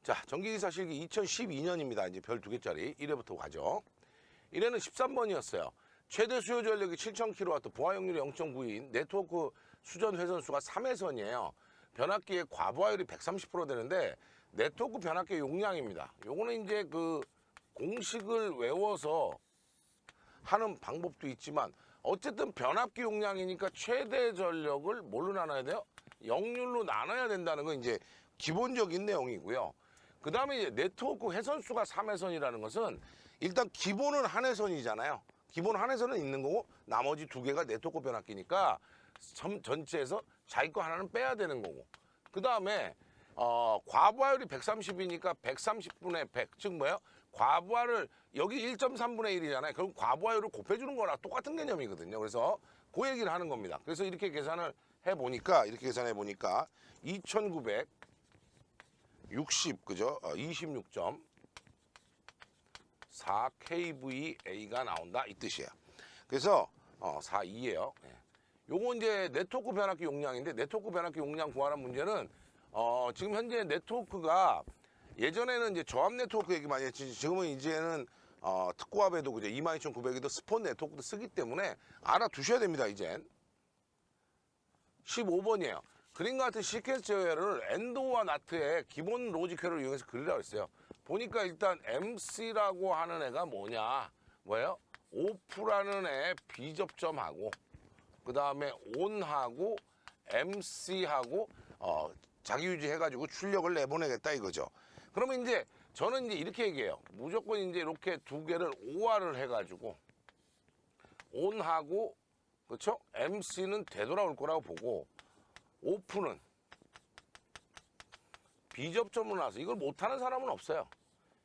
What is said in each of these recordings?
자, 전기기사 실기 2012년입니다. 이제 별 2개짜리 1회부터 가죠. 1회는 13번이었어요. 최대 수요 전력이 7000kW, 부하용률이 0.92인 네트워크 수전 회선수가 3회선이에요. 변압기의 과부하율이 130% 되는데 네트워크 변압기 용량입니다. 요거는 이제 그 공식을 외워서 하는 방법도 있지만 어쨌든 변압기 용량이니까 최대 전력을 뭘로 나눠야 돼요? 역률로 나눠야 된다는 건 이제 기본적인 내용이고요. 그 다음에 이제 네트워크 회선수가 3회선이라는 것은 일단 기본은 한 회선이잖아요. 기본 한 회선은 있는 거고 나머지 2개가 네트워크 변압기니까 전체에서 자기 거 하나는 빼야 되는 거고, 그 다음에 과부하율이 130이니까 130분의 100, 즉 뭐예요? 과부하를 여기 1.3분의 1이잖아요. 그럼 과부하율을 곱해주는 거랑 똑같은 개념이거든요. 그래서 그 얘기를 하는 겁니다. 그래서 이렇게 계산을 해보니까 2960, 그죠? 26.4 kVA가 나온다 이 뜻이에요. 그래서 42예요. 요거 이제 네트워크 변압기 용량인데, 네트워크 변압기 용량 구하는 문제는 지금 현재 네트워크가 예전에는 이제 저압 네트워크 얘기 많이 했지, 지금은 이제는 특고압에도 그죠, 22900에도 스폰 네트워크도 쓰기 때문에 알아두셔야 됩니다. 이젠 15번이에요. 그림과 같은 시퀀스 제어를 엔도와 나트의 기본 로직회를 이용해서 그리라고 했어요. 보니까 일단 MC라고 하는 애가 뭐예요? 오프라는 애 비접점하고, 그 다음에 온하고 MC하고 자기 유지해가지고 출력을 내보내겠다 이거죠. 그러면 이제 저는 이제 이렇게 얘기해요. 무조건 이제 이렇게 2개를 OR을 해가지고 온하고, 그렇죠? MC는 되돌아올 거라고 보고, 오프는 비접점으로 나와서 이걸 못하는 사람은 없어요.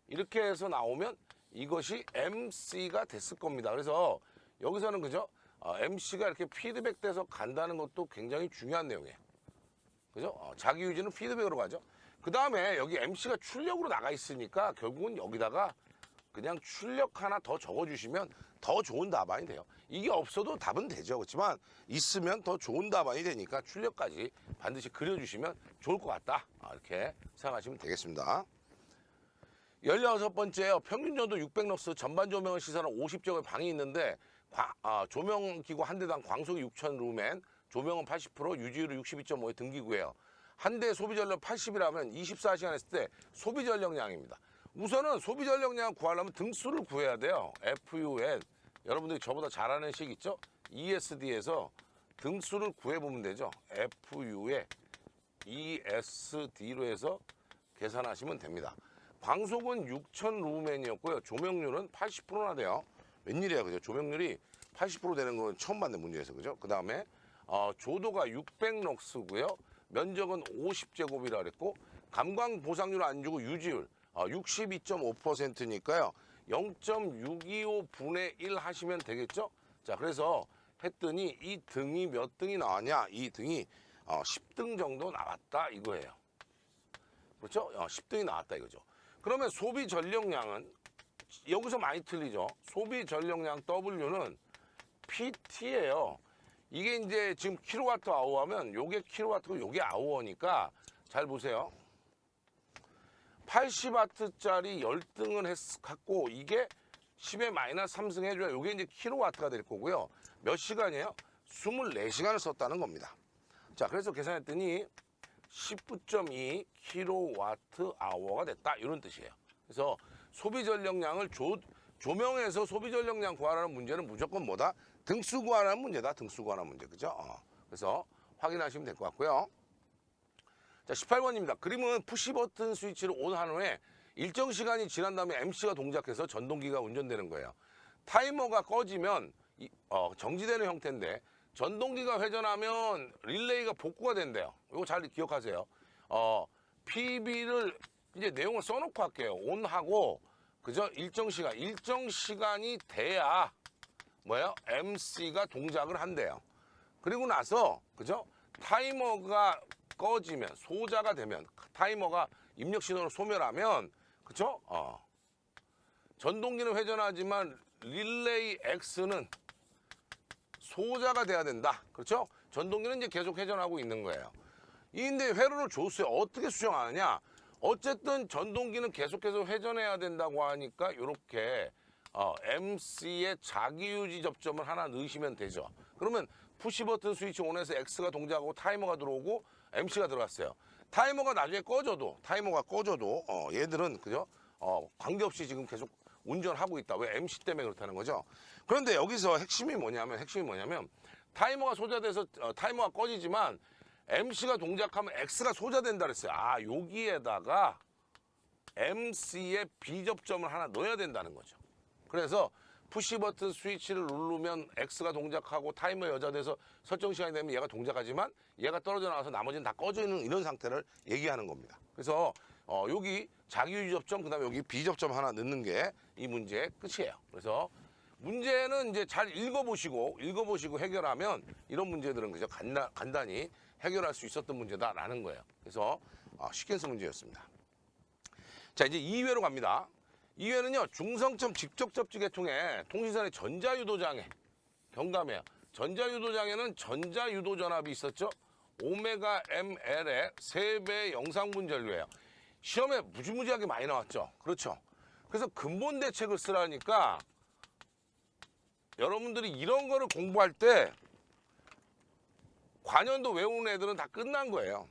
이렇게 해서 나오면 이것이 MC가 됐을 겁니다. 그래서 여기서는 그죠? MC가 이렇게 피드백돼서 간다는 것도 굉장히 중요한 내용이에요. 그죠? 자기 유지는 피드백으로 가죠. 그 다음에 여기 MC가 출력으로 나가 있으니까 결국은 여기다가 그냥 출력 하나 더 적어주시면 더 좋은 답안이 돼요. 이게 없어도 답은 되죠. 그렇지만 있으면 더 좋은 답안이 되니까 출력까지 반드시 그려주시면 좋을 것 같다, 이렇게 생각하시면 되겠습니다. 16번째요. 평균전도 600럭스, 전반 조명을 시사하는 50적의 방이 있는데 조명기구 한 대당 광속이 6000 루멘, 조명은 80%, 유지율은 62.5의 등기구예요. 한 대 소비전력 80이라면 24시간 했을 때 소비전력량입니다. 우선은 소비전력량 구하려면 등수를 구해야 돼요. FUN, 여러분들이 저보다 잘 아는 식 있죠? ESD에서 등수를 구해보면 되죠. FU에 ESD로 해서 계산하시면 됩니다. 광속은 6000 루멘이었고요. 조명률은 80%나 돼요. 웬일이야, 그죠? 조명률이 80% 되는 건 처음 받는 문제에서, 그죠? 그 다음에 조도가 600럭스고요. 면적은 50제곱이라 그랬고, 감광 보상률 안 주고 유지율 62.5%니까요. 0.625분의 1 하시면 되겠죠? 자, 그래서 했더니 이 등이 몇 등이 나왔냐? 이 등이 10등 정도 나왔다 이거예요. 그렇죠? 10등이 나왔다 이거죠. 그러면 소비 전력량은 여기서 많이 틀리죠. 소비 전력량 W는 PT예요. 이게 이제 지금 킬로와트 아워 하면 요게 킬로와트고 요게 아워니까 잘 보세요. 80와트짜리 10등을 갖고 이게 10에 마이너스 3승 해줘야 요게 이제 킬로와트가 될 거고요. 몇 시간이에요? 24시간을 썼다는 겁니다. 자, 그래서 계산했더니 19.2 킬로와트 아워가 됐다 이런 뜻이에요. 그래서 소비 전력량을 조명에서 소비 전력량 구하라는 문제는 무조건 뭐다? 등수 구하라는 문제다. 등수 구하라는 문제. 그죠? 그래서 확인하시면 될 것 같고요. 자, 18번입니다. 그림은 푸시 버튼 스위치를 온한 후에 일정 시간이 지난 다음에 MC가 동작해서 전동기가 운전되는 거예요. 타이머가 꺼지면 정지되는 형태인데, 전동기가 회전하면 릴레이가 복구가 된대요. 이거 잘 기억하세요. PB를 이제 내용을 써놓고 할게요. 온하고, 그죠? 일정 시간이 돼야 뭐예요? MC가 동작을 한대요. 그리고 나서, 그죠? 타이머가 꺼지면, 소자가 되면, 타이머가 입력 신호를 소멸하면, 그죠? 전동기는 회전하지만 릴레이 X는 소자가 돼야 된다. 그렇죠? 전동기는 이제 계속 회전하고 있는 거예요. 근데 회로를 줬어요. 어떻게 수정하느냐? 어쨌든 전동기는 계속해서 회전해야 된다고 하니까 이렇게 MC의 자기유지 접점을 하나 넣으시면 되죠. 그러면 푸시 버튼 스위치 온에서 X가 동작하고 타이머가 들어오고 MC가 들어갔어요. 타이머가 나중에 꺼져도 얘들은 그죠? 관계없이 지금 계속 운전하고 있다. 왜? MC 때문에 그렇다는 거죠. 그런데 여기서 핵심이 뭐냐면 타이머가 소자돼서 타이머가 꺼지지만 MC가 동작하면 X가 소자된다 그랬어요. 여기에다가 MC의 비접점을 하나 넣어야 된다는 거죠. 그래서 푸시 버튼 스위치를 누르면 X가 동작하고 타이머 여자돼서 설정 시간이 되면 얘가 동작하지만 얘가 떨어져 나와서 나머지는 다 꺼져 있는 이런 상태를 얘기하는 겁니다. 그래서 여기 자기유지 접점 그다음에 여기 비접점 하나 넣는 게 이 문제의 끝이에요. 그래서 문제는 이제 잘 읽어보시고 해결하면 이런 문제들은 그저 간단히 해결할 수 있었던 문제다라는 거예요. 그래서 시퀀스 문제였습니다. 자, 이제 2회로 갑니다. 2회는요, 중성점 직접 접지 계통에 통신선의 전자유도장애 경감해요. 전자유도장애는 전자유도 전압이 있었죠. 오메가 ml의 3배 영상분 전류예요. 시험에 무지무지하게 많이 나왔죠. 그렇죠. 그래서 근본 대책을 쓰라니까 여러분들이 이런 거를 공부할 때 관연도 외우는 애들은 다 끝난 거예요.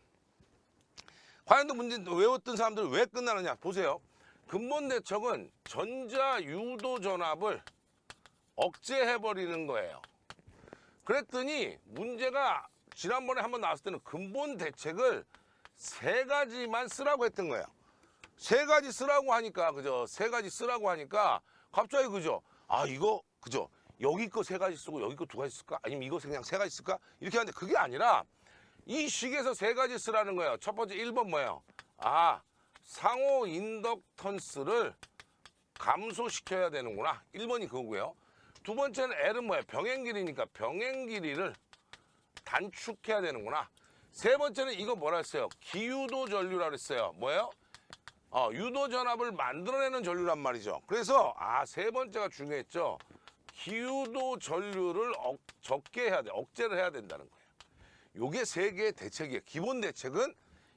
관연도 문제 외웠던 사람들 왜 끝나느냐 보세요. 근본 대책은 전자유도 전압을 억제해버리는 거예요. 그랬더니 문제가 지난번에 한번 나왔을 때는 근본 대책을 3가지만 쓰라고 했던 거예요. 3가지 쓰라고 하니까 그죠? 3가지 쓰라고 하니까 갑자기 그죠? 이거 그죠? 여기 거 3가지 쓰고 여기 거 2가지 쓸까? 아니면 이거 그냥 3가지 쓸까? 이렇게 하는데 그게 아니라 이 식에서 3가지 쓰라는 거예요. 첫 번째 1번 뭐예요? 상호 인덕턴스를 감소시켜야 되는구나. 1번이 그거고요. 두 번째는 L은 뭐예요? 병행 길이니까 병행 길이를 단축해야 되는구나. 세 번째는 이거 뭐라 했어요? 기유도 전류라 그랬어요. 뭐예요? 유도 전압을 만들어내는 전류란 말이죠. 그래서 세 번째가 중요했죠. 기유도 전류를 적게 해야 돼. 억제를 해야 된다는 거예요. 요게 3개의 대책이에요. 기본 대책은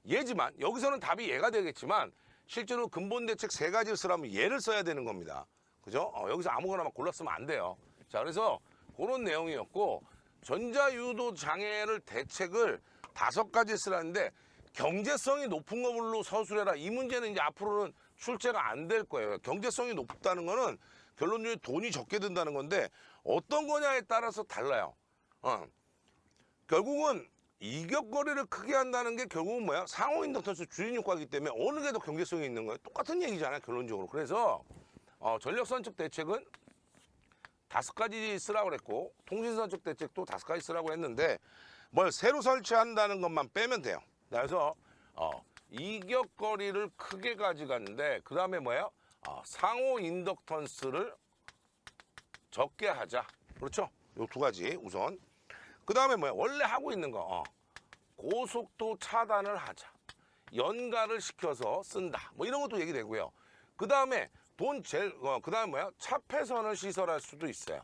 얘지만 여기서는 답이 얘가 되겠지만 실제로 근본 대책 3가지를 쓰려면 얘를 써야 되는 겁니다. 그죠? 여기서 아무거나 막 골랐으면 안 돼요. 자, 그래서 그런 내용이었고 전자유도 장애를 대책을 5가지 쓰라는데 경제성이 높은 걸로 서술해라. 이 문제는 이제 앞으로는 출제가 안 될 거예요. 경제성이 높다는 거는 결론적으로 돈이 적게 든다는 건데 어떤 거냐에 따라서 달라요. 결국은 이격거리를 크게 한다는 게 결국은 뭐야? 상호 인덕턴스 줄인 효과이기 때문에 어느 게 더 경제성이 있는 거예요? 똑같은 얘기잖아요, 결론적으로. 그래서 전력선적 대책은 5가지 쓰라고 그랬고 통신선적 대책도 5가지 쓰라고 했는데 뭘 새로 설치한다는 것만 빼면 돼요. 그래서 이격거리를 크게 가져갔는데 그 다음에 뭐예요? 상호 인덕턴스를 적게 하자. 그렇죠? 요 2가지 우선. 그 다음에 뭐야? 원래 하고 있는 거. 고속도 차단을 하자. 연가를 시켜서 쓴다. 뭐 이런 것도 얘기되고요. 그 다음에 그 다음에 뭐야? 차폐선을 시설할 수도 있어요.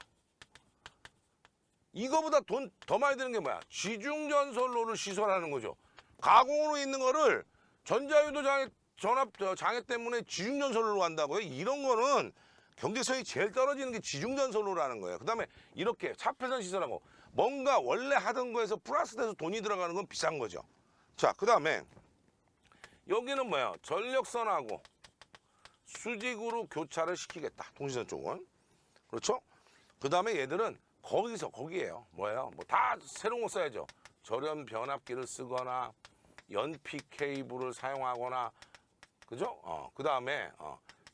이거보다 돈 더 많이 드는 게 뭐야? 지중전선로를 시설하는 거죠. 가공으로 있는 거를 전자유도 장애 때문에 지중전선로로 간다고요? 이런 거는 경제성이 제일 떨어지는 게 지중전선로라는 거예요. 그 다음에 이렇게 차폐선 시설하고 뭔가 원래 하던 거에서 플러스 돼서 돈이 들어가는 건 비싼 거죠. 자, 그 다음에 여기는 뭐야? 전력선하고 수직으로 교차를 시키겠다. 통신선 쪽은. 그렇죠? 그 다음에 얘들은 거기에요. 뭐예요? 뭐 다 새로운 거 써야죠. 절연 변압기를 쓰거나 연피 케이블을 사용하거나 그죠? 그 다음에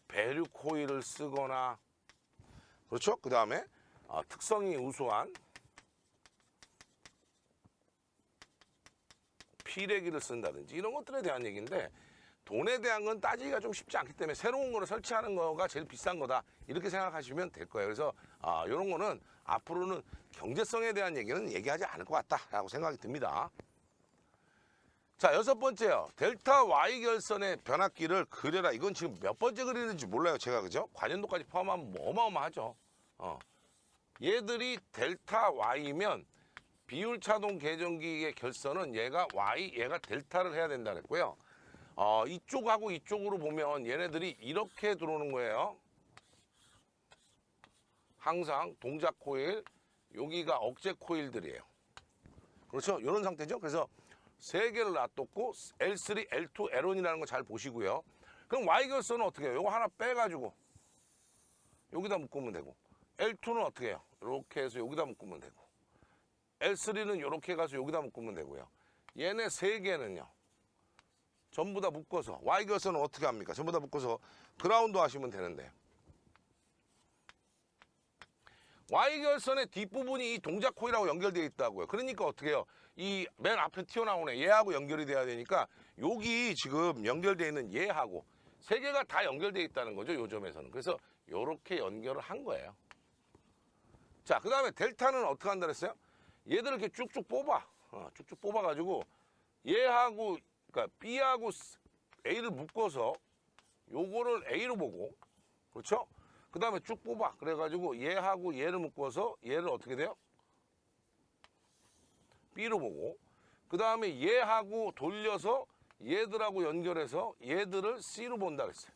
배류 코일을 쓰거나 그렇죠? 그 다음에 특성이 우수한 피레기를 쓴다든지 이런 것들에 대한 얘기인데 돈에 대한 건 따지기가 좀 쉽지 않기 때문에 새로운 거를 설치하는 거가 제일 비싼 거다 이렇게 생각하시면 될 거예요. 그래서 이런 거는 앞으로는 경제성에 대한 얘기는 얘기하지 않을 것 같다라고 생각이 듭니다. 자, 6번째요. 델타 Y 결선의 변압기를 그려라. 이건 지금 몇 번째 그리는지 몰라요. 제가 그죠? 관연도까지 포함하면 뭐 어마어마하죠. 얘들이 델타 Y면 비율차동 계정기의 결선은 얘가 Y, 얘가 델타를 해야 된다 그랬고요. 이쪽하고 이쪽으로 보면 얘네들이 이렇게 들어오는 거예요. 항상 동작 코일, 여기가 억제 코일들이에요. 그렇죠? 이런 상태죠. 그래서 세 개를 놔뒀고 L3, L2, L1이라는 거 잘 보시고요. 그럼 Y결선은 어떻게 해요? 이거 하나 빼가지고 여기다 묶으면 되고, L2는 어떻게 해요? 이렇게 해서 여기다 묶으면 되고, L3는 이렇게 가서 여기다 묶으면 되고요. 얘네 세 개는요, 전부 다 묶어서, Y결선은 어떻게 합니까? 전부 다 묶어서 그라운드 하시면 되는데, Y결선의 뒷부분이 이 동작 코일하고 연결되어 있다고요. 그러니까 어떻게 해요? 이 맨 앞에 튀어나오네, 얘하고 연결이 돼야 되니까 여기 지금 연결되어 있는 얘하고 세 개가 다 연결되어 있다는 거죠, 요 점에서는. 그래서 이렇게 연결을 한 거예요. 자, 그 다음에 델타는 어떻게 한다 그랬어요? 얘들을 이렇게 쭉쭉 뽑아. 쭉쭉 뽑아가지고 얘하고, 그러니까 B하고 A를 묶어서 요거를 A로 보고, 그렇죠? 그 다음에 쭉 뽑아. 그래가지고 얘하고 얘를 묶어서 얘를 어떻게 돼요? B로 보고, 그 다음에 얘하고 돌려서 얘들하고 연결해서 얘들을 C로 본다 그랬어요.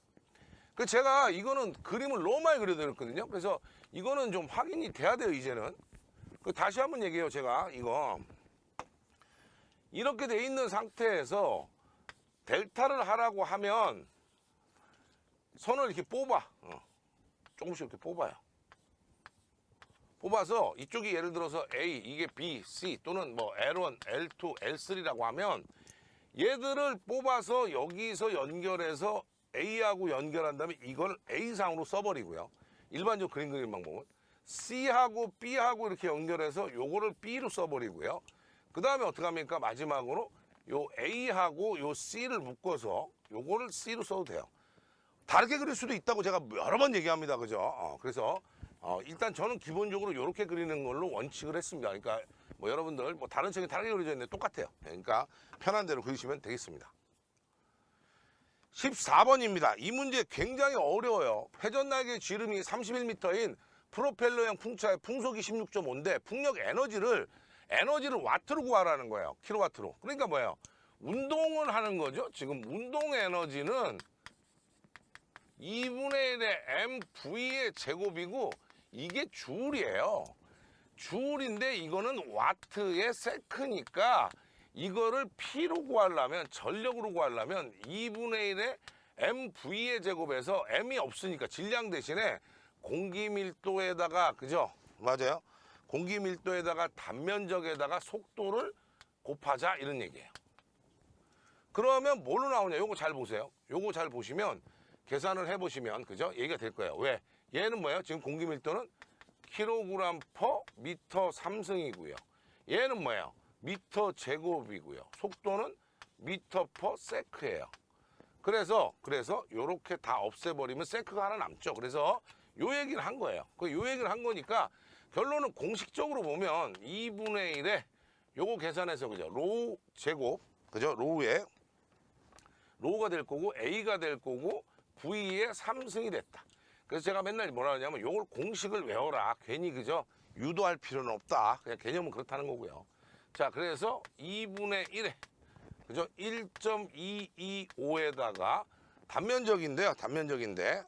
그 제가 이거는 그림을 너무 많이 그려드렸거든요. 그래서 이거는 좀 확인이 돼야 돼요, 이제는. 그 다시 한번 얘기해요, 제가. 이거 이렇게 돼 있는 상태에서 델타를 하라고 하면 선을 이렇게 뽑아. 조금씩 이렇게 뽑아요. 뽑아서 이쪽이 예를 들어서 A, 이게 B, C 또는 뭐 L1, L2, L3라고 하면 얘들을 뽑아서 여기서 연결해서 A하고 연결한 다음에 이걸 A상으로 써버리고요. 일반적으로 그림 그리는 방법은 C하고 B하고 이렇게 연결해서 요거를 B로 써버리고요. 그 다음에 어떻게 합니까? 마지막으로 요 A하고 요 C를 묶어서 요거를 C로 써도 돼요. 다르게 그릴 수도 있다고 제가 여러 번 얘기합니다. 그죠? 그래서 일단 저는 기본적으로 이렇게 그리는 걸로 원칙을 했습니다. 그러니까 뭐 여러분들 뭐 다른 책이 다르게 그려져 있는데 똑같아요. 그러니까 편한 대로 그리시면 되겠습니다. 14번입니다. 이 문제 굉장히 어려워요. 회전날개 지름이 31m인 프로펠러형 풍차의 풍속이 16.5인데 풍력 에너지를 와트로 구하라는 거예요. 킬로와트로. 그러니까 뭐예요? 운동을 하는 거죠. 지금 운동 에너지는 2분의 1의 MV의 제곱이고 이게 줄이에요. 줄인데 이거는 와트의 세크니까 이거를 P로 구하려면, 전력으로 구하려면 2분의 1의 MV의 제곱에서 M이 없으니까 질량 대신에 공기 밀도에다가, 그죠? 맞아요. 공기 밀도에다가 단면적에다가 속도를 곱하자, 이런 얘기예요. 그러면 뭘로 나오냐? 요거 잘 보세요. 요거 잘 보시면 계산을 해보시면, 그죠? 얘기가 될 거예요. 왜? 얘는 뭐예요? 지금 공기 밀도는 킬로그램 퍼 미터 3승이고요. 얘는 뭐예요? 미터 제곱이고요. 속도는 미터 퍼 세크예요. 그래서 요렇게 다 없애버리면 세크가 하나 남죠. 그래서 요 얘기를 한 거예요. 요 얘기를 한 거니까 결론은 공식적으로 보면 2분의 1에 요거 계산해서, 그죠? 로우 제곱, 그죠? 로우에 로우가 될 거고 A가 될 거고 V의 3승이 됐다. 그래서 제가 맨날 뭐라 하냐면 요걸 공식을 외워라. 괜히, 그죠? 유도할 필요는 없다. 그냥 개념은 그렇다는 거고요. 자, 그래서 2분의 1에, 그죠? 1.225에다가 단면적인데요. 단면적인데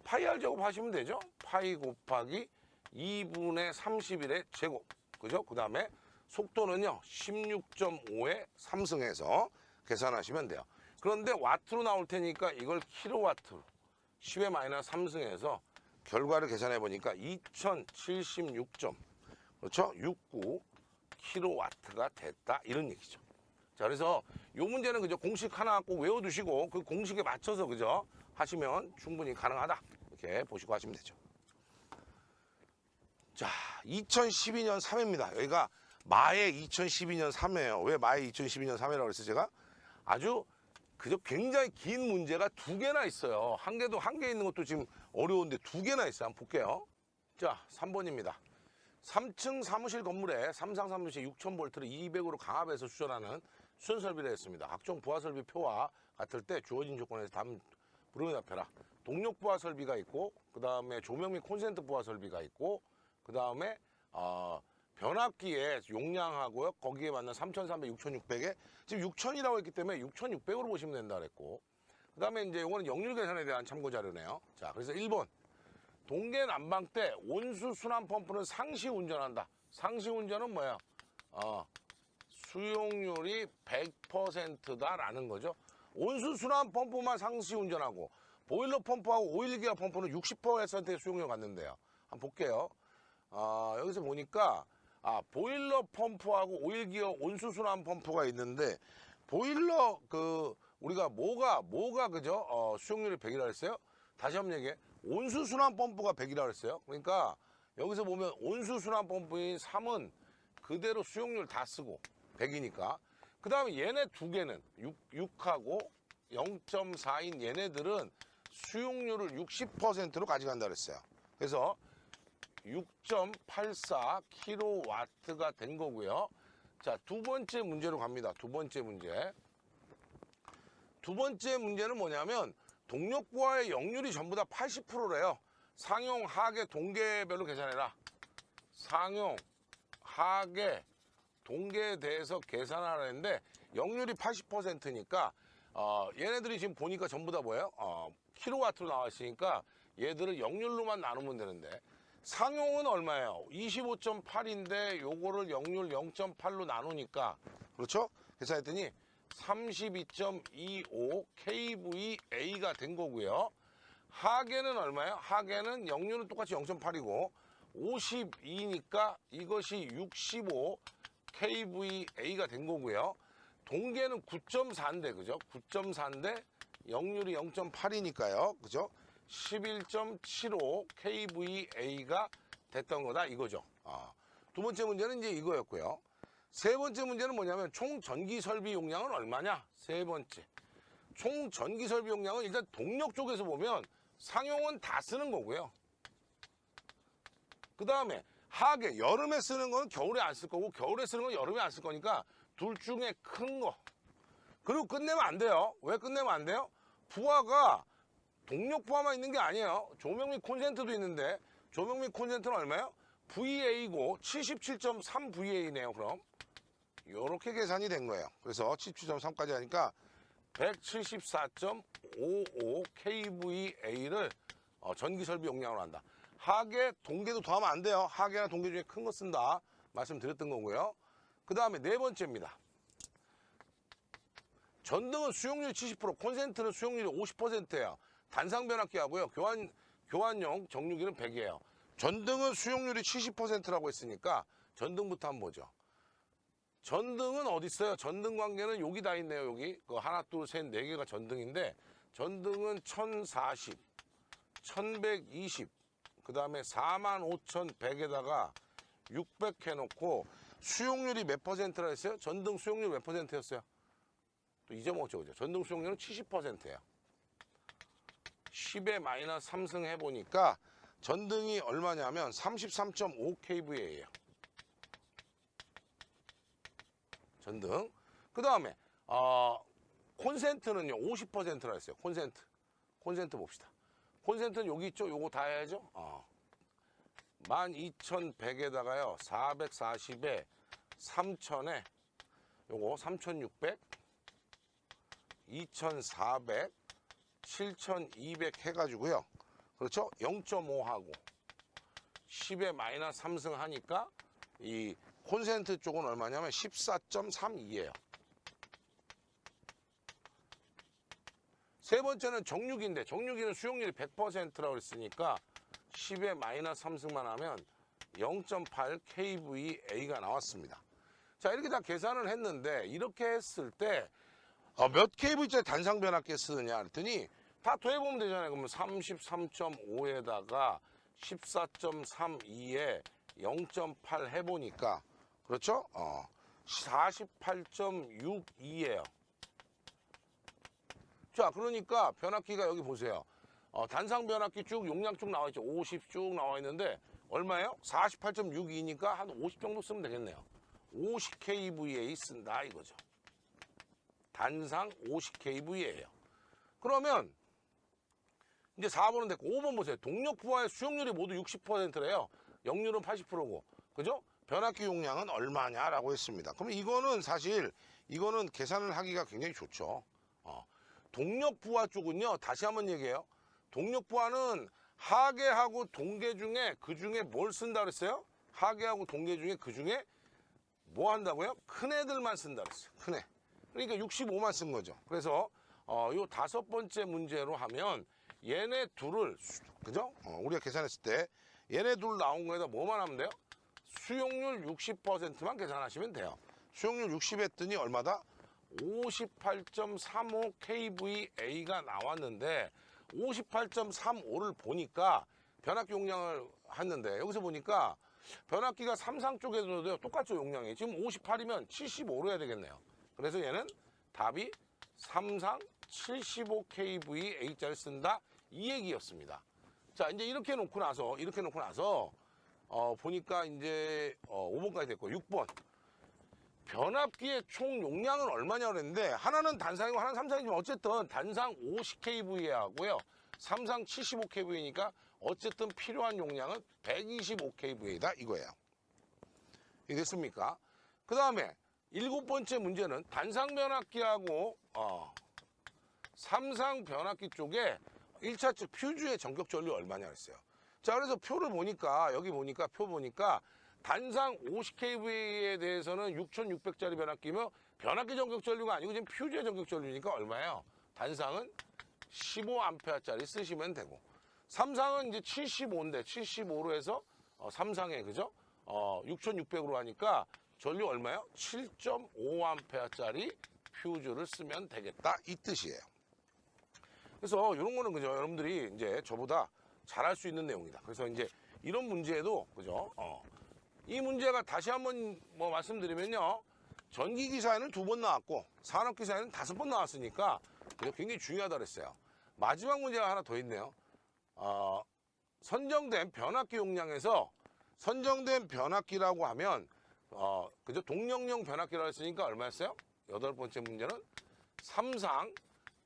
파이 R 제곱 하시면 되죠. 파이 곱하기 2분의 31의 제곱, 그죠? 그 다음에 속도는요 16.5의 3승해서 계산하시면 돼요. 그런데 와트로 나올 테니까 이걸 킬로와트로 10의 마이너스 3승해서 결과를 계산해 보니까 2076점, 그렇죠? 69 킬로와트가 됐다, 이런 얘기죠. 자, 그래서 요 문제는 그죠? 공식 하나 꼭 외워두시고 그 공식에 맞춰서, 그죠? 하시면 충분히 가능하다, 이렇게 보시고 하시면 되죠. 자, 2012년 3회입니다. 여기가 마의 2012년 3회예요. 왜 마의 2012년 3회라고 그랬어요? 제가 아주, 그죠? 굉장히 긴 문제가 두 개나 있어요. 한 개 있는 것도 지금 어려운데 두 개나 있어요. 한번 볼게요. 자, 3번입니다. 3층 사무실 건물에 삼상 사무실 6000V를 200으로 강압해서 수전하는 수전 설비를 했습니다. 각종 부하 설비 표와 같을 때 주어진 조건에서 다음 부름에 답해라. 동력 부하 설비가 있고, 그 다음에 조명 및 콘센트 부하 설비가 있고, 그 다음에 변압기에 용량하고요. 거기에 맞는 3,300, 6,600에 지금 6,000이라고 했기 때문에 6,600으로 보시면 된다 그랬고. 그다음에 이제 이거는 역률 계산에 대한 참고 자료네요. 자, 그래서 1번. 동계 난방 때 온수 순환 펌프는 상시 운전한다. 상시 운전은 뭐야? 수용률이 100%다라는 거죠. 온수 순환 펌프만 상시 운전하고 보일러 펌프하고 오일기어 펌프는 60%의 수용률 갖는데요. 한번 볼게요. 여기서 보니까 보일러 펌프하고 오일기어 온수 순환 펌프가 있는데 보일러 우리가 뭐가 그죠? 수용률이 100이라 했어요. 다시 한번 얘기해. 온수 순환 펌프가 100이라 했어요. 그러니까 여기서 보면 온수 순환 펌프인 3은 그대로 수용률 다 쓰고 100이니까. 그 다음에 얘네 두 개는 6하고 0.4인 얘네들은 수용률을 60%로 가져간다 그랬어요. 그래서 6.84kW가 된 거고요. 자, 두 번째 문제로 갑니다. 두 번째 문제. 두 번째 문제는 뭐냐면 동력부하의 역률이 전부 다 80%래요. 상용, 하계, 동계별로 계산해라. 상용, 하계, 동계에 대해서 계산하라는데 역률이 80%니까 얘네들이 지금 보니까 전부 다 뭐예요? 킬로와트로 나와 있으니까 얘들을 역률로만 나누면 되는데 상용은 얼마예요? 25.8인데 요거를 역률 0.8로 나누니까 그렇죠? 계산했더니 32.25 kVA가 된 거고요. 하계는 얼마예요? 하계는 역률은 똑같이 0.8이고 52니까 이것이 65 kVA가 된 거고요. 동계는 9.4인데 그죠? 9.4인데 역률이 0.8이니까요. 그죠? 11.75 kVA가 됐던 거다 이거죠. 두 번째 문제는 이제 이거였고요. 세 번째 문제는 뭐냐면 총 전기 설비 용량은 얼마냐? 세 번째. 총 전기 설비 용량은 일단 동력 쪽에서 보면 상용은 다 쓰는 거고요. 그 다음에 하계, 여름에 쓰는 건 겨울에 안 쓸 거고 겨울에 쓰는 건 여름에 안 쓸 거니까 둘 중에 큰 거. 그리고 끝내면 안 돼요. 왜 끝내면 안 돼요? 부하가 동력 부하만 있는 게 아니에요. 조명 및 콘센트도 있는데 조명 및 콘센트는 얼마예요? VA고 77.3 VA네요. 그럼 이렇게 계산이 된 거예요. 그래서 77.3까지 하니까 174.55 kVA를 전기 설비 용량으로 한다. 하계, 동계도 더하면 안 돼요. 하계나 동계 중에 큰 거 쓴다. 말씀드렸던 거고요. 그 다음에 네 번째입니다. 전등은 수용률이 70%, 콘센트는 수용률이 50%예요. 단상 변압기 하고요. 교환용 정류기는 100이에요. 전등은 수용률이 70%라고 했으니까 전등부터 한번 보죠. 전등은 어디 있어요? 전등 관계는 여기 다 있네요. 여기 하나, 둘, 셋, 네 개가 전등인데 전등은 1040, 1120, 그 다음에 45,100에다가 600 해놓고 수용률이 몇 퍼센트라 했어요? 전등 수용률 몇 퍼센트였어요? 또 잊어먹었죠, 그죠? 전등 수용률은 70%예요. 10에 마이너스 3승 해보니까 전등이 얼마냐면 33.5 kVA예요. 전등. 그 다음에 콘센트는요 50%라 했어요. 콘센트 봅시다. 콘센트는 여기 있죠. 요거 다 해야죠. 12,100에다가요 440에 3,000에 요거 3,600 2,400 7,200 해가지고요. 그렇죠? 0.5하고 10에 마이너스 3승 하니까 이 콘센트 쪽은 얼마냐면 14.32예요. 세 번째는 정류기인데 정류기는 수용률이 100%라고 했으니까 10에 마이너스 3승만 하면 0.8 kVA가 나왔습니다. 자, 이렇게 다 계산을 했는데 이렇게 했을 때 몇 kV짜리 단상 변압기 쓰느냐 그랬더니 다 더해보면 되잖아요. 그러면 33.5에다가 14.32에 0.8 해보니까 그렇죠? 48.62예요. 자, 그러니까 변압기가 여기 보세요. 단상 변압기 쭉 용량 쭉 나와 있죠. 50 쭉 나와 있는데 얼마예요? 48.62니까 한 50 정도 쓰면 되겠네요. 50 kVA 쓴다 이거죠. 단상 50 kVA예요. 그러면 이제 4번은 됐고 5번 보세요. 동력 부하의 수용률이 모두 60%래요. 역률은 80%고. 그죠? 변압기 용량은 얼마냐라고 했습니다. 그럼 이거는 사실 이거는 계산을 하기가 굉장히 좋죠. 동력 부하 쪽은요, 다시 한번 얘기해요. 동력 부하는 하계하고 동계 중에 그 중에 뭘 쓴다 그랬어요? 하계하고 동계 중에 그 중에 뭐 한다고요? 큰 애들만 쓴다 그랬어요. 큰 애. 그러니까 65만 쓴 거죠. 그래서 요 5번째 문제로 하면 얘네 둘을 그죠? 우리가 계산했을 때 얘네 둘 나온 거에다 뭐만 하면 돼요? 수용률 60%만 계산하시면 돼요. 수용률 60 했더니 얼마다? 58.35 kVA가 나왔는데 58.35를 보니까 변압기 용량을 했는데 여기서 보니까 변압기가 삼상 쪽에서도 똑같죠, 용량이. 지금 58이면 75로 해야 되겠네요. 그래서 얘는 답이 삼상 75kVA짜리 쓴다, 이 얘기였습니다. 자, 이제 이렇게 놓고 나서 보니까 이제 5번까지 됐고 6번. 변압기의 총 용량은 얼마냐고 그랬는데 하나는 단상이고 하나는 삼상이지만 어쨌든 단상 50kVA하고요. 삼상 75kVA니까 어쨌든 필요한 용량은 125kVA다 이거예요. 이게 됐습니까? 그 다음에 7번째 문제는 단상 변압기하고 삼상 변압기 쪽에 1차 측 퓨즈의 전격 전류 얼마냐 그랬어요. 자, 그래서 표를 보니까 여기 보니까 표 보니까 단상 50kVA에 대해서는 6600짜리 변압기며 변압기 전격 전류가 아니고 지금 퓨즈의 전격 전류니까 얼마예요? 단상은 15A짜리 쓰시면 되고 삼상은 이제 75인데 75로 해서 삼상에 그죠? 6600으로 하니까 전류 얼마예요? 7.5A짜리 퓨즈를 쓰면 되겠다 이 뜻이에요. 그래서 이런 거는 그죠? 여러분들이 이제 저보다 잘할 수 있는 내용이다. 그래서 이제 이런 문제도 그죠? 이 문제가 다시 한번 뭐 말씀드리면요. 전기기사에는 2번 나왔고 산업기사에는 5번 나왔으니까 굉장히 중요하다 그랬어요. 마지막 문제가 하나 더 있네요. 선정된 변압기 용량에서 선정된 변압기라고 하면 그죠? 동력용 변압기라고 했으니까 얼마였어요? 8번째 문제는 삼상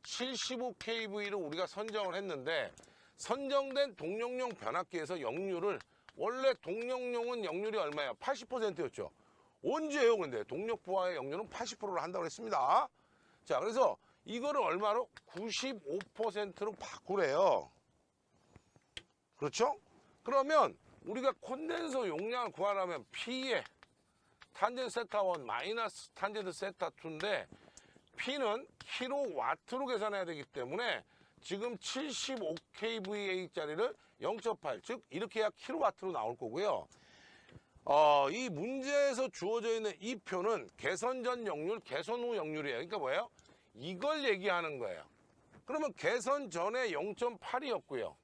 75kV를 우리가 선정을 했는데 선정된 동력용 변압기에서 역률을 원래 동력용은 역률이 얼마예요? 80%였죠. 언제예요? 근데 동력 부하의 역률은 80%를 한다고 했습니다. 자, 그래서 이거를 얼마로? 95%로 바꾸래요. 그렇죠? 그러면 우리가 콘덴서 용량을 구하려면 P에 탄젠트 세타 1 마이너스 탄젠트 세타 2인데 P는 킬로와트로 계산해야 되기 때문에 지금 75kVA짜리를 0.8, 즉 이렇게 해야 킬로와트로 나올 거고요. 이 문제에서 주어져 있는 이 표는 개선 전 역률, 개선 후 역률이에요. 그러니까 뭐예요? 이걸 얘기하는 거예요. 그러면 개선 전에 0.8이었고요.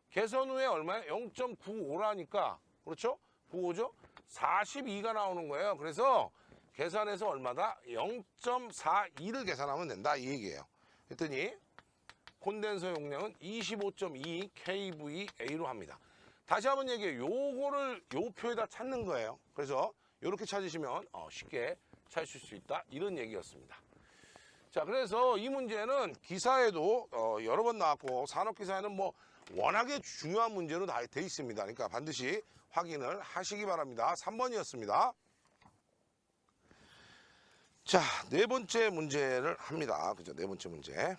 개선 후에 얼마예요? 0.95라니까 그렇죠? 95죠? 42가 나오는 거예요. 그래서 계산해서 얼마다? 0.42를 계산하면 된다 이 얘기예요. 그랬더니 콘덴서 용량은 25.2 kVA로 합니다. 다시 한번 얘기해요. 요거를 요 표에다 찾는 거예요. 그래서 이렇게 찾으시면 쉽게 찾으실 수 있다 이런 얘기였습니다. 자, 그래서 이 문제는 기사에도 여러 번 나왔고 산업기사에는 뭐 워낙에 중요한 문제로 다 돼 있습니다. 그러니까 반드시 확인을 하시기 바랍니다. 3번이었습니다. 자, 4번째 문제를 합니다. 그죠? 4번째 문제.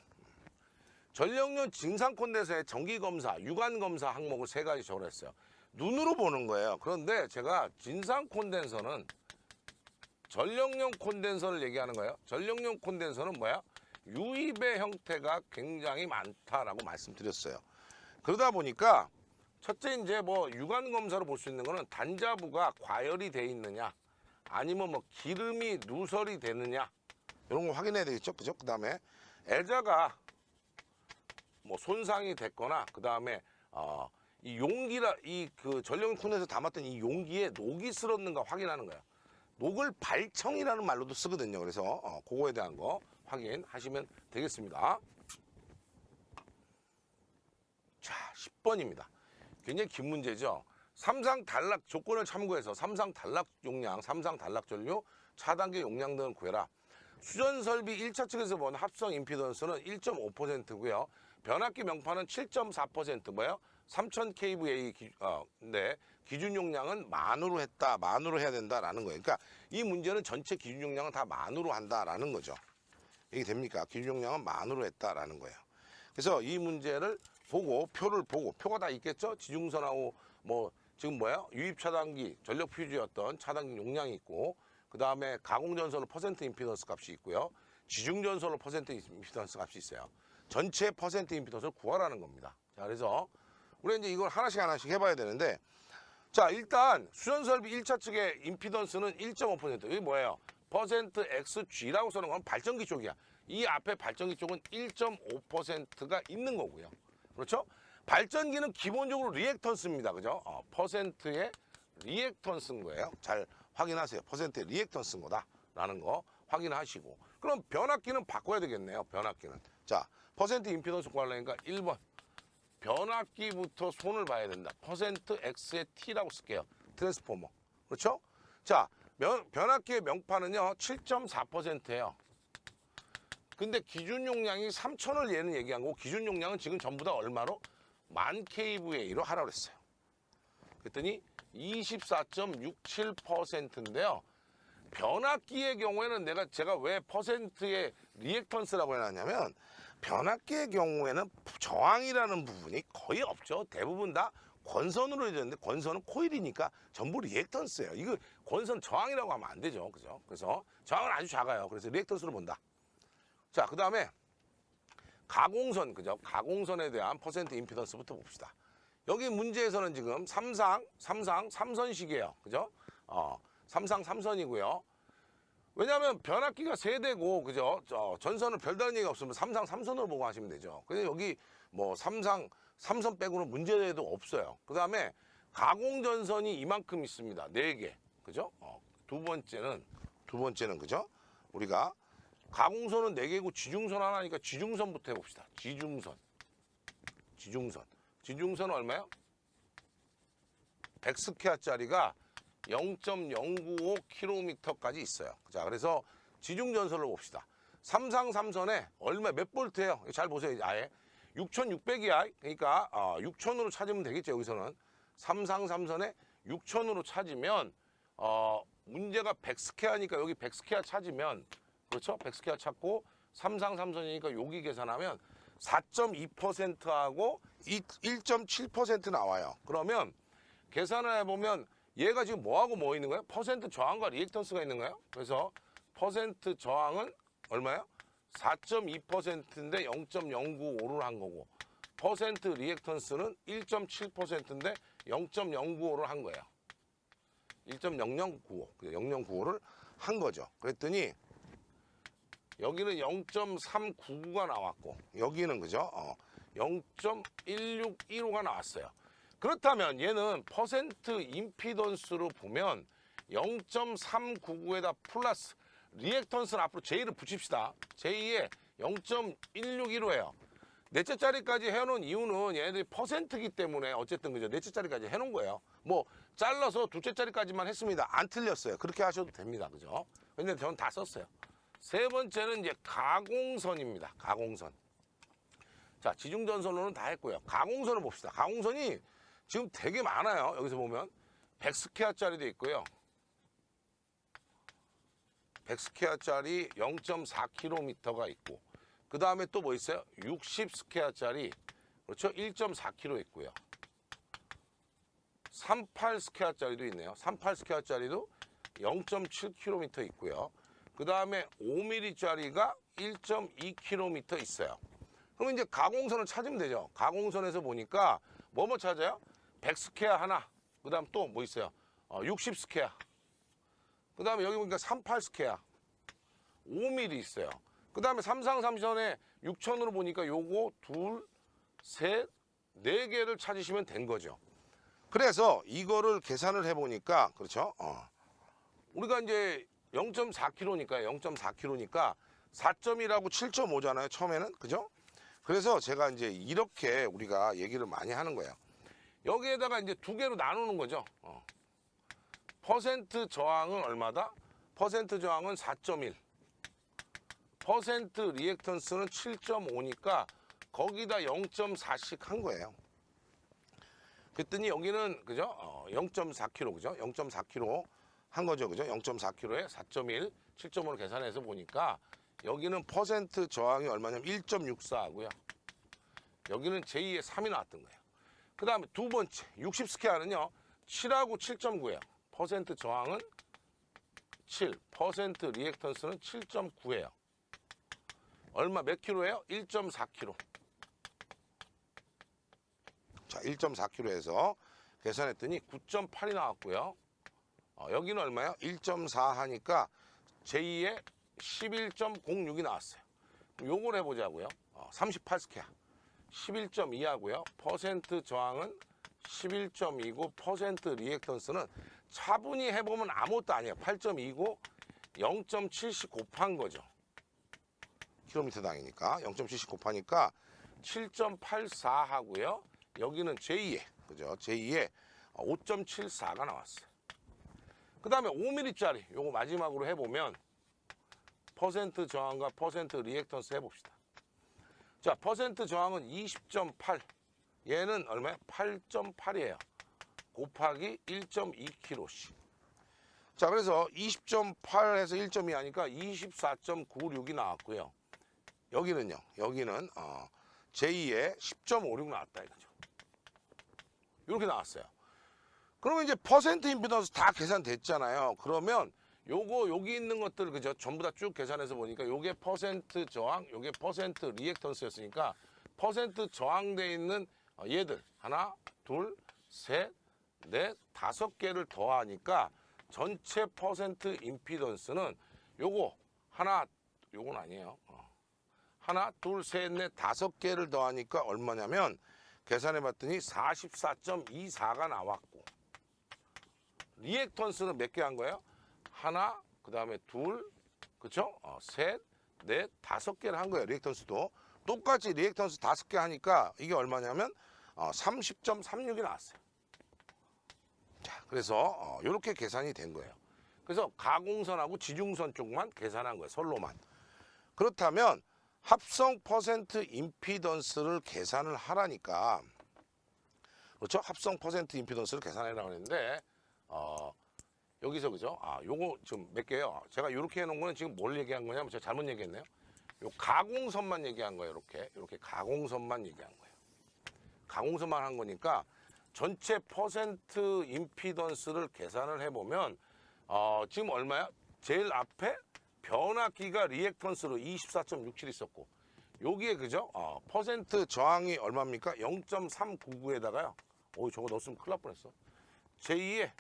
전력용 진상 콘덴서의 정기검사, 유관검사 항목을 3가지 적어냈어요. 눈으로 보는 거예요. 그런데 제가 진상 콘덴서는 전력용 콘덴서를 얘기하는 거예요. 전력용 콘덴서는 뭐야? 유입의 형태가 굉장히 많다라고 말씀드렸어요. 그러다 보니까 첫째 이제 뭐 유관검사로 볼 수 있는 거는 단자부가 과열이 돼 있느냐 아니면 뭐 기름이 누설이 되느냐 이런 거 확인해야 되겠죠. 그죠? 그 다음에 애자가 뭐 손상이 됐거나 그 다음에 이 용기라 이 그 전력용 콘덴서 담았던 이 용기에 녹이 슬었는가 확인하는 거예요. 녹을 발청이라는 말로도 쓰거든요. 그래서 그거에 대한 거 확인하시면 되겠습니다. 자, 10번입니다. 굉장히 긴 문제죠. 삼상 단락 조건을 참고해서 삼상 단락 용량, 삼상 단락 전류, 차단계 용량 등을 구해라. 수전 설비 1차 측에서 본 합성 임피던스는 1.5%고요. 변압기 명판은 7.4% 뭐예요? 3000kVA 네, 기준 용량은 만으로 했다. 만으로 해야 된다라는 거예요. 그러니까 이 문제는 전체 기준 용량은 다 만으로 한다라는 거죠. 이게 됩니까? 기준 용량은 만으로 했다라는 거예요. 그래서 이 문제를 보고 표를 보고 표가 다 있겠죠? 지중선하고 뭐 지금 뭐야? 유입 차단기 전력 퓨즈였던 차단기 용량이 있고 그 다음에 가공전선으로 퍼센트 임피던스 값이 있고요. 지중전선으로 퍼센트 임피던스 값이 있어요. 전체 퍼센트 임피던스를 구하라는 겁니다. 자, 그래서 우리 이제 이걸 하나씩 해봐야 되는데 자, 일단 수전설비 1차 측의 임피던스는 1.5%. 이게 뭐예요? 퍼센트 XG라고 써놓은 건 발전기 쪽이야. 이 앞에 발전기 쪽은 1.5%가 있는 거고요. 그렇죠? 발전기는 기본적으로 리액턴스입니다. 그죠? 퍼센트의 리액턴스인 거예요. 잘 확인하세요. 퍼센트의 리액턴스인 거다라는 거 확인하시고. 그럼 변압기는 바꿔야 되겠네요. 변압기는. 자, 퍼센트 임피던스 구하려니까 1번. 변압기부터 손을 봐야 된다. 퍼센트 X의 T라고 쓸게요. 트랜스포머. 그렇죠? 자, 변압기의 명파는요. 7.4%예요. 근데 기준 용량이 3000을 얘는 얘기한 거고 기준 용량은 지금 전부 다 얼마로? 1000kVA로 하라고 그랬어요. 그랬더니 24.67%인데요. 변압기의 경우에는 제가 왜 퍼센트의 리액턴스라고 해놨냐면 변압기의 경우에는 저항이라는 부분이 거의 없죠. 대부분 다 권선으로 해줬는데 권선은 코일이니까 전부 리액턴스예요. 이거 권선 저항이라고 하면 안 되죠. 그죠? 그래서 저항은 아주 작아요. 그래서 리액턴스로 본다. 자, 그 다음에 가공선, 그죠? 가공선에 대한 퍼센트 임피던스부터 봅시다. 여기 문제에서는 지금 삼선식이에요. 그죠? 삼상 삼선이고요. 왜냐하면 변압기가 세대고, 그죠? 전선은 별다른 얘기가 없으면 삼상 삼선으로 보고 하시면 되죠. 근데 여기 뭐 삼선 빼고는 문제도 없어요. 그 다음에 가공전선이 이만큼 있습니다. 4개. 그죠? 두 번째는, 그죠? 우리가 가공선은 4개고 지중선 하나니까 지중선부터 해봅시다. 지중선 얼마요? 100스퀘어짜리가 0.095km까지 있어요. 자, 그래서 지중전선을 봅시다. 삼상삼선에 몇 볼트예요? 잘 보세요. 아예 6600이야. 그러니까 6000으로 찾으면 되겠죠. 여기서는 삼상삼선에 6000으로 찾으면 문제가 100스퀘어니까 여기 100스퀘어 찾으면 그렇죠? 100스퀘어 찾고 삼상삼선이니까 여기 계산하면 4.2%하고 1.7% 나와요. 그러면 계산을 해보면 얘가 지금 뭐하고 뭐 있는 거예요? 퍼센트 저항과 리액턴스가 있는 거예요. 그래서 퍼센트 저항은 얼마예요? 4.2%인데 0.095를 한 거고 퍼센트 리액턴스는 1.7%인데 0.095를 한 거예요. 0.0095를 한 거죠. 그랬더니 여기는 0.399가 나왔고 여기는 그죠? 0.1615가 나왔어요. 그렇다면 얘는 퍼센트 임피던스로 보면 0.399에다 플러스 리액턴스는 앞으로 J를 붙입시다. J에 0.161호예요. 넷째 자리까지 해놓은 이유는 얘네들이 퍼센트이기 때문에 어쨌든 그죠? 넷째 자리까지 해놓은 거예요. 뭐 잘라서 둘째 자리까지만 했습니다. 안 틀렸어요. 그렇게 하셔도 됩니다. 그죠? 근데 저는 다 썼어요. 세 번째는 이제 가공선입니다. 가공선. 자, 지중전선로는 다 했고요. 가공선을 봅시다. 가공선이 지금 되게 많아요. 여기서 보면 100스퀘어짜리도 있고요. 100스퀘어짜리 0.4km가 있고 그 다음에 또 뭐 있어요? 60스퀘어짜리 그렇죠? 1.4km 있고요. 38스퀘어짜리도 있네요. 38스퀘어짜리도 0.7km 있고요. 그 다음에 5mm짜리가 1.2km 있어요. 그럼 이제 가공선을 찾으면 되죠. 가공선에서 보니까 뭐 찾아요? 100스퀘어 하나. 그 다음 또 뭐 있어요? 60스퀘어. 그 다음에 여기 보니까 38스퀘어. 5mm 있어요. 그 다음에 삼상삼선에 6000으로 보니까 요거 둘, 셋, 4개를 찾으시면 된 거죠. 그래서 이거를 계산을 해보니까 그렇죠? 우리가 이제 0.4km니까 0.4km니까 4점이라고 7.5잖아요. 처음에는 그죠? 그래서 제가 이제 이렇게 우리가 얘기를 많이 하는 거예요. 여기에다가 이제 두 개로 나누는 거죠. 퍼센트 저항은 얼마다? 퍼센트 저항은 4.1. 퍼센트 리액턴스는 7.5니까 거기다 0.4씩 한 거예요. 그랬더니 여기는 그죠? 0.4kg 그죠? 0.4kg 한 거죠, 그죠? 0.4kg에 4.1, 7.5를 계산해서 보니까 여기는 퍼센트 저항이 얼마냐면 1.64하고요. 여기는 제2의 3이 나왔던 거예요. 그 다음에 두 번째 60스퀘어는요 7하고 7.9예요. 퍼센트 저항은 7, 퍼센트 리액턴스는 7.9예요. 얼마 몇 킬로예요? 1.4kg. 자, 1.4kg에서 계산했더니 9.8이 나왔고요. 여기는 얼마요? 1.4 하니까 제2의 11.06이 나왔어요. 요걸 해보자고요. 38스퀘어. 11.2 하고요. 퍼센트 저항은 11.2고 퍼센트 리액턴스는 차분히 해보면 아무것도 아니에요. 8.2고 0.70 곱한 거죠. 킬로미터당이니까 0.70 곱하니까 7.84 하고요. 여기는 제2의 그죠? 제2의 5.74가 나왔어요. 그 다음에 5mm짜리 요거 마지막으로 해보면 퍼센트 저항과 퍼센트 리액턴스 해봅시다. 자, 퍼센트 저항은 20.8. 얘는 얼마야? 8.8이에요. 곱하기 1.2kg씩. 자, 그래서 20.8에서 1.2 하니까 24.96이 나왔고요. 여기는요. 여기는 제2의 10.56 나왔다 이거죠. 이렇게 나왔어요. 그러면 이제 퍼센트 임피던스 다 계산됐잖아요. 그러면 요거 여기 있는 것들 그죠? 전부 다 쭉 계산해서 보니까 요게 퍼센트 저항, 요게 퍼센트 리액턴스였으니까 퍼센트 저항돼 있는 얘들 하나, 둘, 셋, 넷, 5개를 더하니까 전체 퍼센트 임피던스는 요거 하나, 요건 아니에요. 하나, 둘, 셋, 넷, 5개를 더하니까 얼마냐면 계산해 봤더니 44.24가 나왔고 리액턴스는 몇 개 한 거예요? 하나, 그 다음에 둘, 그쵸? 셋, 넷, 5개를 한 거예요. 리액턴스도. 똑같이 리액턴스 5개 하니까 이게 얼마냐면 30.36이 나왔어요. 자, 그래서 이렇게 계산이 된 거예요. 그래서 가공선하고 지중선 쪽만 계산한 거예요. 선로만. 그렇다면 합성 퍼센트 임피던스를 계산을 하라니까 그렇죠? 합성 퍼센트 임피던스를 계산해라고 했는데 여기서 그죠? 요거 지금 몇 개요? 제가 이렇게 해놓은 거는 지금 뭘 얘기한 거냐면 제가 잘못 얘기했네요. 요 가공선만 얘기한 거예요. 이렇게 가공선만 얘기한 거예요. 가공선만 한 거니까 전체 퍼센트 임피던스를 계산을 해보면 지금 얼마야? 제일 앞에 변압기가 리액턴스로 24.67 있었고 여기에 그죠? 퍼센트 저항이 얼마입니까? 0.399에다가요. 오, 저거 넣었으면 큰일 날 뻔했어. 제2의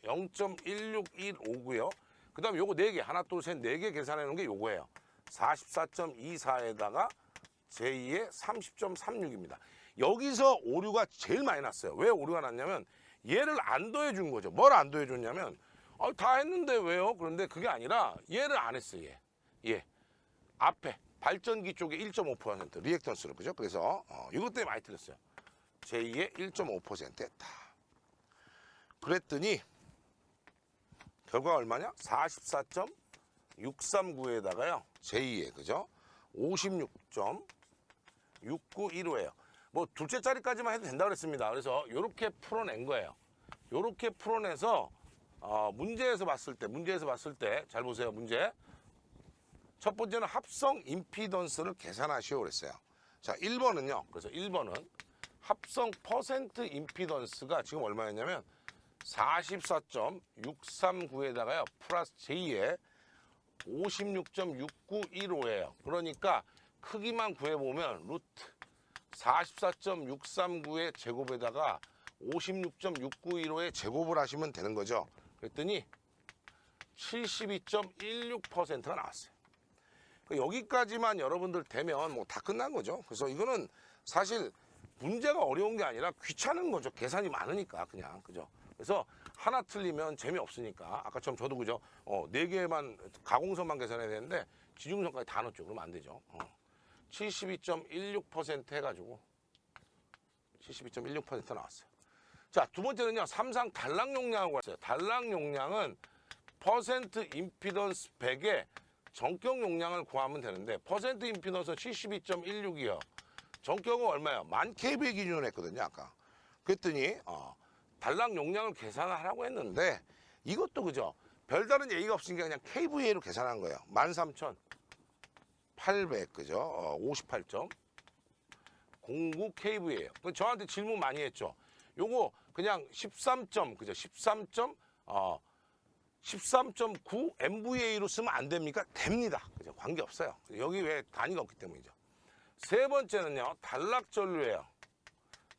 0.16159요. 그 다음에 요거 4개, 하나, 둘, 셋, 4개 계산해 놓은 게 요거예요. 44.24에다가 제2의 30.36입니다. 여기서 오류가 제일 많이 났어요. 왜 오류가 났냐면 얘를 안 더해준 거죠. 뭘 안 더해줬냐면 다 했는데 왜요? 그런데 그게 아니라 얘를 안 했어요. 얘 앞에 발전기 쪽에 1.5% 리액턴스로 그죠? 그래서 이것 때문에 많이 틀렸어요. 제2의 1.5% 했다. 그랬더니 결과가 얼마냐? 44.639에다가요. 제2의 그죠? 56.6915예요. 뭐 둘째 자리까지만 해도 된다고 그랬습니다. 그래서 이렇게 풀어낸 거예요. 이렇게 풀어내서 문제에서 봤을 때 잘 보세요. 문제. 첫 번째는 합성 임피던스를 계산하시오 그랬어요. 자, 1번은요. 그래서 1번은 합성 퍼센트 임피던스가 지금 얼마였냐면 44.639에다가요. 플러스 j 에 56.6915예요. 그러니까 크기만 구해보면 루트 44.639의 제곱에다가 56.6915의 제곱을 하시면 되는 거죠. 그랬더니 72.16%가 나왔어요. 여기까지만 여러분들 되면 뭐 다 끝난 거죠. 그래서 이거는 사실 문제가 어려운 게 아니라 귀찮은 거죠. 계산이 많으니까 그냥 그죠. 그래서 하나 틀리면 재미없으니까 아까처럼 저도 그죠. 4개만 가공선만 계산해야 되는데 지중선까지 다 넣었죠. 그러면 안 되죠. 72.16% 해가지고 72.16% 나왔어요. 자, 두 번째는요. 삼상 단락 용량하고 왔어요. 단락 용량은 퍼센트 임피던스 100에 전격 용량을 구하면 되는데 퍼센트 임피던스 72.16이요. 전격은 얼마예요? 1000kVA 기준으로 했거든요. 아까. 그랬더니 단락 용량을 계산하라고 했는데 이것도 그죠. 별다른 예의가 없으니까 그냥 KVA로 계산한 거예요. 13,800 그죠. 58.09 KVA예요. 저한테 질문 많이 했죠. 요거 그냥 13점 그죠. 13.9 MVA로 쓰면 안 됩니까? 됩니다. 그죠? 관계 없어요. 여기 왜 단위가 없기 때문이죠. 세 번째는요, 단락 전류예요.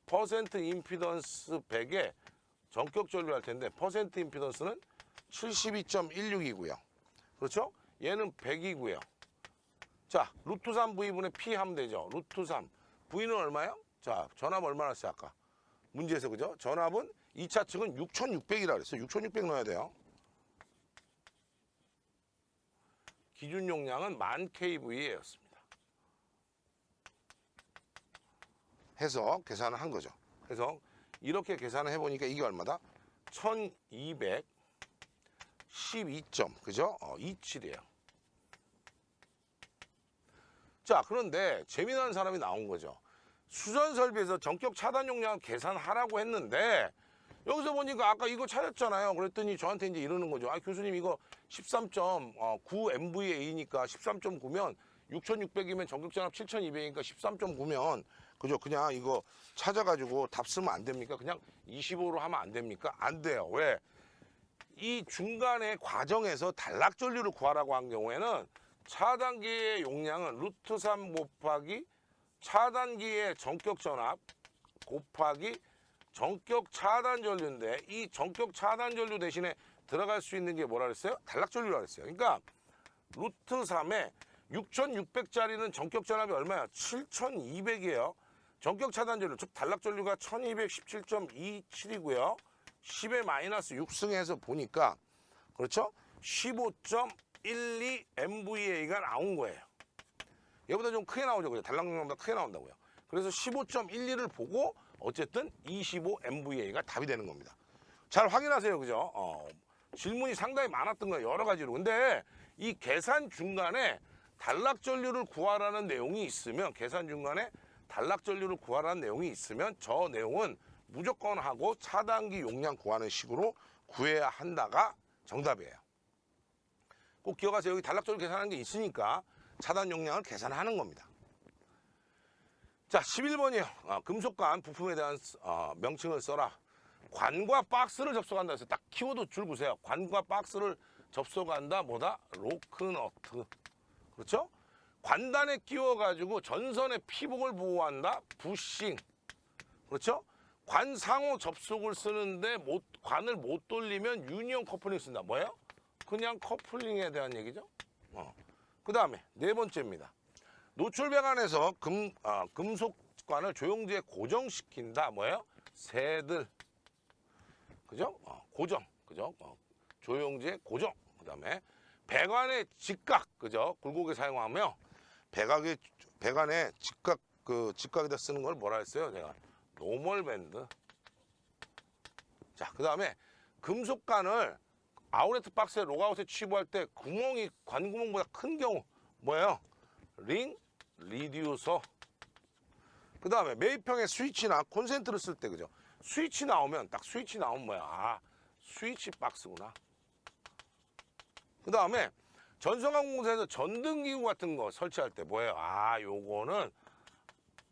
퍼센트 임피던스 100에 전격 전류할 텐데 퍼센트 임피던스는 72.16이고요. 그렇죠? 얘는 100이고요. 자, 루트 3 V분의 P 하면 되죠. 루트 3. V는 얼마요? 자, 전압 얼마나 했어요, 아까? 문제에서, 그죠? 전압은 2차 측은 6,600이라 그랬어요. 6,600 넣어야 돼요. 기준 용량은 1000kVA였습니다. 해서 계산을 한 거죠. 그래서 이렇게 계산을 해보니까 이게 얼마다? 1212점, 그죠? 27이에요. 자, 그런데 재미난 사람이 나온 거죠. 수전 설비에서 전격 차단 용량을 계산하라고 했는데 여기서 보니까 아까 이거 찾았잖아요. 그랬더니 저한테 이제 이러는 거죠. 아, 교수님 이거 13.9 MVA니까 13.9면 6,600이면 전격 전압 7,200이니까 13.9면 그죠? 그냥 이거 찾아가지고 답 쓰면 안 됩니까? 그냥 25로 하면 안 됩니까? 안 돼요. 왜? 이 중간에 과정에서 단락 전류를 구하라고 한 경우에는 차단기의 용량은 루트 3 곱하기 차단기의 전격 전압 곱하기 전격 차단 전류인데 이 전격 차단 전류 대신에 들어갈 수 있는 게 뭐라 그랬어요? 단락 전류라 그랬어요. 그러니까 루트 3에 6,600짜리는 전격 전압이 얼마야? 7,200이에요. 전격 차단 전류, 즉 단락 전류가 1217.27이고요. 10의 마이너스 6승해서 보니까 그렇죠? 15.12 MVA가 나온 거예요. 얘보다 좀 크게 나오죠. 그죠? 단락 용량보다 크게 나온다고요. 그래서 15.12를 보고 어쨌든 25 MVA가 답이 되는 겁니다. 잘 확인하세요. 그죠? 질문이 상당히 많았던 거예요. 여러 가지로. 근데 이 계산 중간에 단락 전류를 구하라는 내용이 있으면 계산 중간에 단락 전류를 구하라는 내용이 있으면 저 내용은 무조건 하고 차단기 용량 구하는 식으로 구해야 한다가 정답이에요. 꼭 기억하세요. 여기 단락 전류 계산하는 게 있으니까 차단 용량을 계산하는 겁니다. 자, 11번이에요. 금속관 부품에 대한 명칭을 써라. 관과 박스를 접속한다 해서 딱 키워드 줄 보세요. 관과 박스를 접속한다. 뭐다? 로크너트. 그렇죠? 관단에 끼워가지고 전선의 피복을 보호한다. 부싱. 그렇죠? 관 상호 접속을 쓰는데 관을 못 돌리면 유니온 커플링 쓴다. 뭐예요? 그냥 커플링에 대한 얘기죠. 그 다음에 네 번째입니다. 노출 배관에서 금속관을 조영지에 고정시킨다. 뭐예요? 새들. 그죠? 고정. 그죠? 조영지에 고정. 그 다음에 배관의 직각. 그죠? 굴곡에 사용하며 배관의 직각에다 쓰는 걸 뭐라 했어요? 제가 노멀 밴드. 자, 그 다음에 금속관을 아웃렛 박스에 록아웃에 취부할 때 구멍이 관 구멍보다 큰 경우 뭐예요? 링 리듀서. 그 다음에 매입형의 스위치나 콘센트를 쓸 때 그죠? 스위치 나오면 딱 스위치 나오면 뭐야? 스위치 박스구나. 그 다음에 전성항공사에서 전등기구 같은 거 설치할 때 뭐예요? 요거는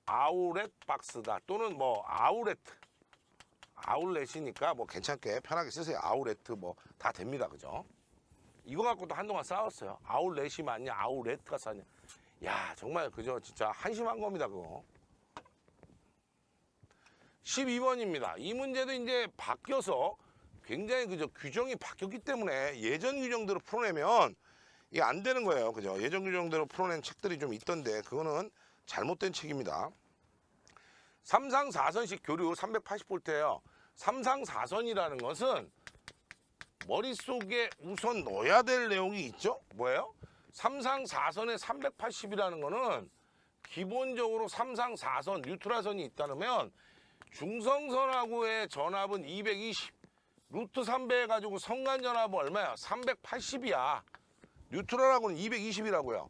아웃렛 박스다. 또는 뭐 아웃렛이니까 뭐 괜찮게 편하게 쓰세요. 아웃렛 뭐 다 됩니다. 그죠? 이거 갖고도 한동안 싸웠어요. 아웃렛이 맞냐 아웃렛가 싸냐. 야, 정말 그죠? 진짜 한심한 겁니다. 그거. 12번입니다. 이 문제도 이제 바뀌어서 굉장히 그죠? 규정이 바뀌었기 때문에 예전 규정대로 풀어내면 이게 안 되는 거예요. 그죠? 예전 규정대로 풀어낸 책들이 좀 있던데 그거는 잘못된 책입니다. 3상 4선식 교류 380V예요. 3상 4선이라는 것은 머릿속에 우선 넣어야 될 내용이 있죠. 뭐예요? 3상 4선에 380이라는 거는 기본적으로 3상 4선 뉴트랄선이 있다면 중성선하고의 전압은 220, 루트 300 해가지고 성간 전압은 얼마야? 380이야. 뉴트럴하고는 220이라고요.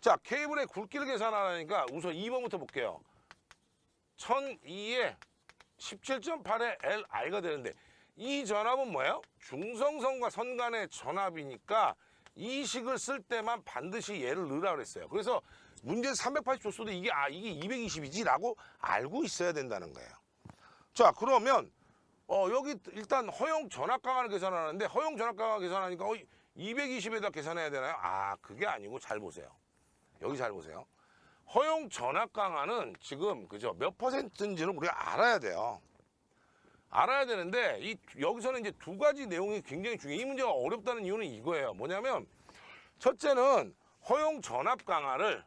자, 케이블의 굵기를 계산하라니까 우선 2번부터 볼게요. 1002에 17.8의 LI가 되는데 이 전압은 뭐예요? 중성선과 선 간의 전압이니까 이 식을 쓸 때만 반드시 얘를 넣으라 그랬어요. 그래서 문제 380 줬어도 이게 220이지 라고 알고 있어야 된다는 거예요. 자, 그러면 여기 일단 허용 전압 강화를 계산하는데 허용 전압 강화 계산하니까 220에다 계산해야 되나요? 그게 아니고 잘 보세요. 여기 잘 보세요. 허용 전압 강화는 지금 그죠? 몇 퍼센트인지는 우리가 알아야 돼요. 알아야 되는데 여기서는 이제 두 가지 내용이 굉장히 중요해요. 이 문제가 어렵다는 이유는 이거예요. 뭐냐면 첫째는 허용 전압 강화를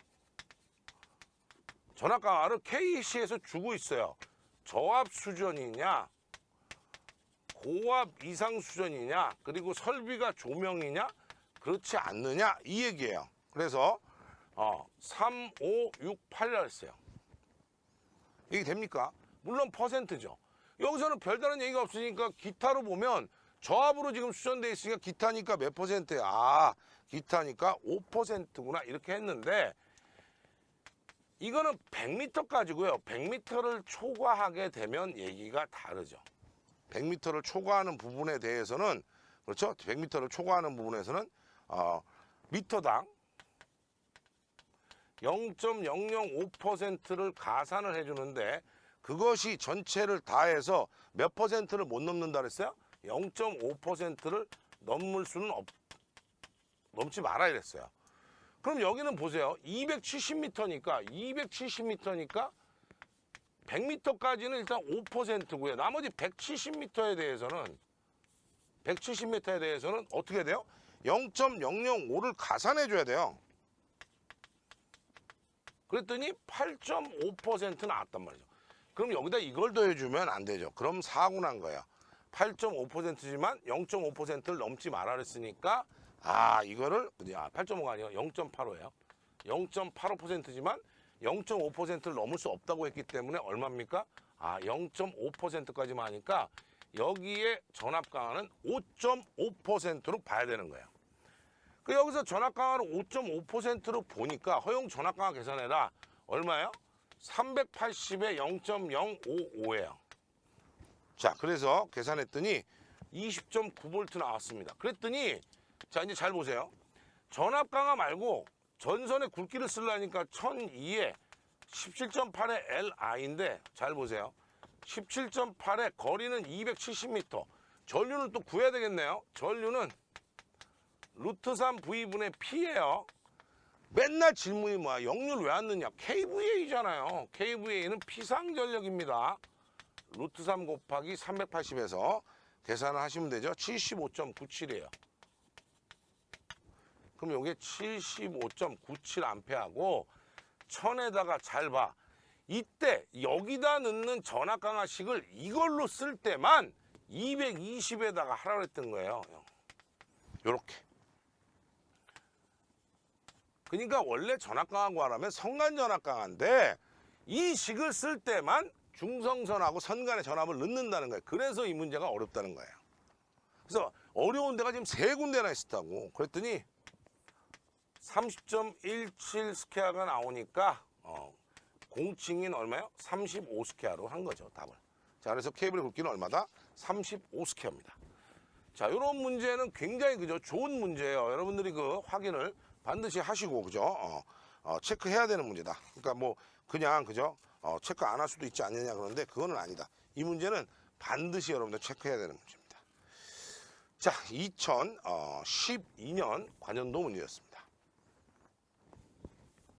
KC에서 주고 있어요. 저압 수준이냐, 고압 이상 수준이냐, 그리고 설비가 조명이냐, 그렇지 않느냐 이 얘기예요. 그래서 3, 5, 6, 8이라 했어요. 이게 됩니까? 물론 퍼센트죠. 여기서는 별다른 얘기가 없으니까 기타로 보면 저압으로 지금 수전돼 있으니까 기타니까 몇 퍼센트야? 기타니까 5%구나 이렇게 했는데 이거는 100m까지고요. 100m를 초과하게 되면 얘기가 다르죠. 100m를 초과하는 부분에 대해서는 그렇죠? 100m를 초과하는 부분에서는 미터당 0.005%를 가산을 해주는데 그것이 전체를 다 해서 몇 퍼센트를 못 넘는다 그랬어요? 0.5%를 넘지 말아야 그랬어요. 그럼 여기는 보세요. 270m니까 100m까지는 일단 5%고요. 나머지 170m에 대해서는 어떻게 돼요? 0.005를 가산해 줘야 돼요. 그랬더니 8.5% 나왔단 말이죠. 그럼 여기다 이걸 더해주면 안 되죠. 그럼 사고 난 거예요. 8.5%지만 0.5%를 넘지 말아 그랬으니까 이거를 8.5가 아니라 0.85예요. 0.85%지만 0.5%를 넘을 수 없다고 했기 때문에 얼마입니까? 0.5%까지만 하니까 여기에 전압 강화는 5.5%로 봐야 되는 거예요. 여기서 전압 강화를 5.5%로 보니까 허용 전압 강화 계산해라. 얼마예요? 380에 0.055예요. 자, 그래서 계산했더니 20.9V 나왔습니다. 그랬더니 자, 이제 잘 보세요. 전압 강화 말고 전선의 굵기를 쓰려니까 1002에 17.8의 LI인데 잘 보세요. 17.8의 거리는 270m. 전류는 또 구해야 되겠네요. 전류는 루트 3 V분의 P예요. 맨날 질문이 뭐야? 역률 왜 안 넣냐? KVA잖아요. KVA는 피상전력입니다. 루트 3 곱하기 380에서 계산을 하시면 되죠. 75.97이에요. 그럼 이게 75.97A하고 1000에다가 잘 봐. 이때 여기다 넣는 전압 강화식을 이걸로 쓸 때만 220에다가 하라고 했던 거예요. 요렇게. 그러니까 원래 전압 강화 구하라면 선간 전압 강화인데 이 식을 쓸 때만 중성선하고 선 간의 전압을 넣는다는 거예요. 그래서 이 문제가 어렵다는 거예요. 그래서 어려운 데가 지금 3군데나 있었다고. 그랬더니 30.17 스퀘어가 나오니까 공칭인 얼마요? 35 스퀘어로 한 거죠, 답을. 자, 그래서 케이블의 굵기는 얼마다? 35 스퀘어입니다. 자, 이런 문제는 굉장히 그죠, 좋은 문제예요. 여러분들이 그 확인을 반드시 하시고 그죠, 체크해야 되는 문제다. 그러니까 뭐 그냥 그죠, 체크 안 할 수도 있지 않느냐 그러는데 그거는 아니다. 이 문제는 반드시 여러분들 체크해야 되는 문제입니다. 자, 2012년 관연도 문제였습니다.